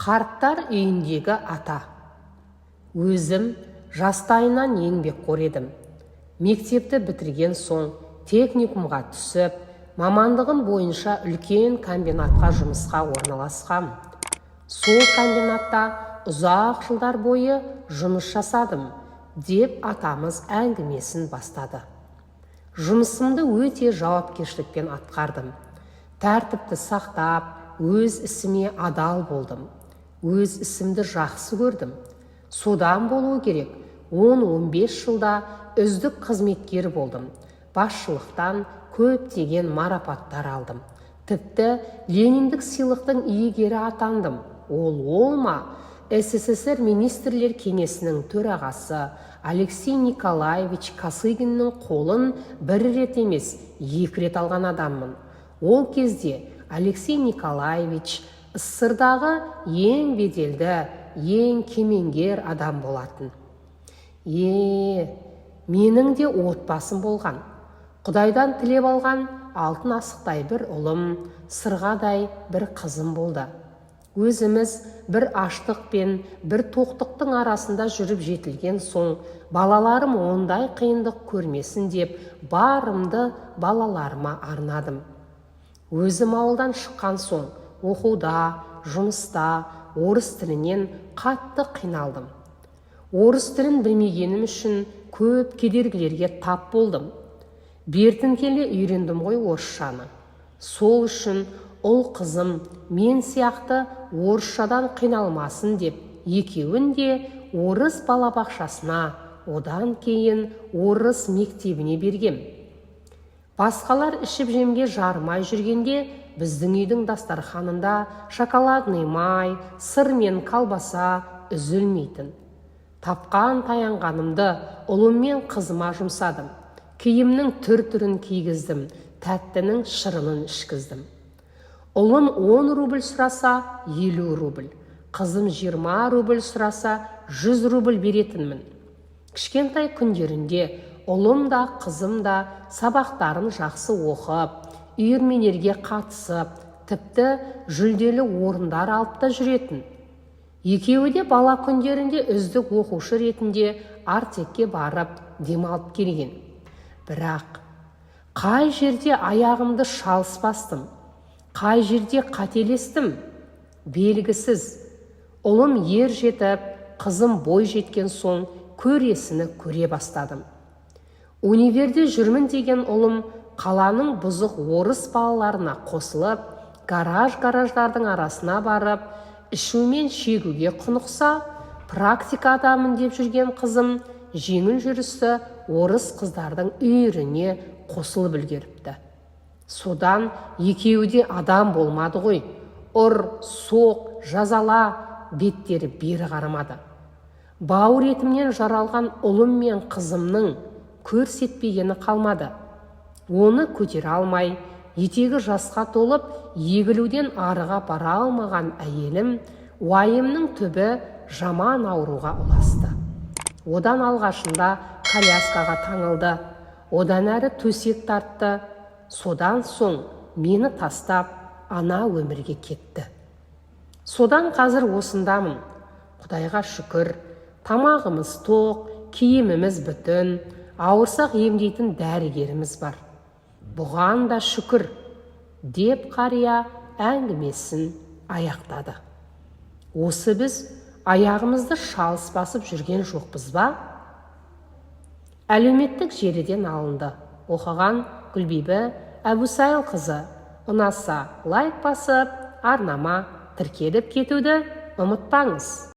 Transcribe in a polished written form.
Қарттар үйіндегі ата. Өзім жастайынан еңбекқор едім. Мектепті бітірген соң техникумға түсіп, мамандығым бойынша үлкен комбинатқа жұмысқа орналасқам. Сол комбинатта ұзақ жылдар бойы жұмыс жасадым, деп атамыз әңгімесін бастады. Жұмысымды өте жауапкершілікпен атқардым. Тәртіпті сақтап, өз ісіме адал болдым. Өз ісімді жақсы көрдім. Содан болу керек, 10-15 жылда үздік қызметкер болдым. Басшылықтан көптеген марапаттар алдым. Тіпті Лениндік сыйлықтың иегері атандым. Ол ма? СССР министрлер кеңесінің төрағасы Алексей Николаевич Косыгиннің қолын бір рет емес, 2 рет алған адаммын. Ол кезде Алексей Николаевич СССР-дағы ең беделді, ең кемеңгер адам болатын. Менің де отбасым болған. Құдайдан тілеп алған алтын асықтай бір ұлым, сырғадай бір қызым болды. Өзіміз бір аштық пен бір тоқтықтың арасында жүріп жетілген соң, балаларым ондай қиындық көрмесін деп, барымды балаларыма арнадым. Өзім ауылдан шыққан соң, оқуда, жұмыста, орыс тілінен қатты қиналдым. Орыс тілін білмегенім үшін көп кедергілерге тап болдым. Бертін келе үйрендім ғой орысшаны. Сол үшін ұл қызым мен сияқты орысшадан қиналмасын деп, екеуін де орыс балабақшасына, одан кейін орыс мектебіне бергем. Басқалар ішіп жемге жармай жүргенде, біздің үйдің дастарханында шоколадный май, сыр мен колбаса үзілмейтін. Тапқан таянғанымды ұлым мен қызыма жұмсадым. Киімнің түр-түрін кигіздім, тәттінің шырынын ішкіздім. Ұлым 10 рубль сұраса 50 рубль, қызым 20 рубль сұраса 100 рубль беретінмін. Кішкентай күндерінде ұлым да қызым да сабақтарын жақсы оқып, үйірмелерге қатысып, тіпті жүлделі орындар алып та жүретін. Екеуі де бала күндерінде үздік оқушы ретінде артекке барып демалып келген. Бірақ қай жерде аяғымды шалыс бастым, қай жерде қателестім, белгісіз. Ұлым ер жетіп, қызым бой жеткен соң көресіні көре бастадым. Универде жүрмін деген ұлым қаланың бұзық орыс балаларына қосылып, гараждардың арасына барып, ішумен шегуге құнықса, практика адамын деп жүрген қызым жеңіл жүрісті орыс қыздардың үйіріне қосылып үлгеріпті. Содан екеуі де адам болмады ғой. Ұр, соқ, жазала, беттері бері қарамады. Бауыр етімнен жаралған ұлым мен қызымның көрсетпегені қалмады. Оны көтере алмай, етегі жасқа толып, егілуден арыға бара алмаған әйелім уайымның түбі жаман ауруға ұласты. Одан алғашында коляскаға таңылды, одан әрі төсек тартты. Содан соң мені тастап, ана өмірге кетті. Содан қазір осындамын. Құдайға шүкір, тамағымыз тоқ, киіміміз бүтін, ауырсақ емдейтін дәрігеріміз бар. Бұған да шүкір, деп қария әңгімесін аяқтады. Осы біз аяғымызды шалыс басып жүрген жоқпыз ба? Әлеуметтік желіден алынды. Оқыған Гүлбибі Әбусайылқызы. Ұнаса лайк басып, арнама тіркеліп кетуді ұмытпаңыз.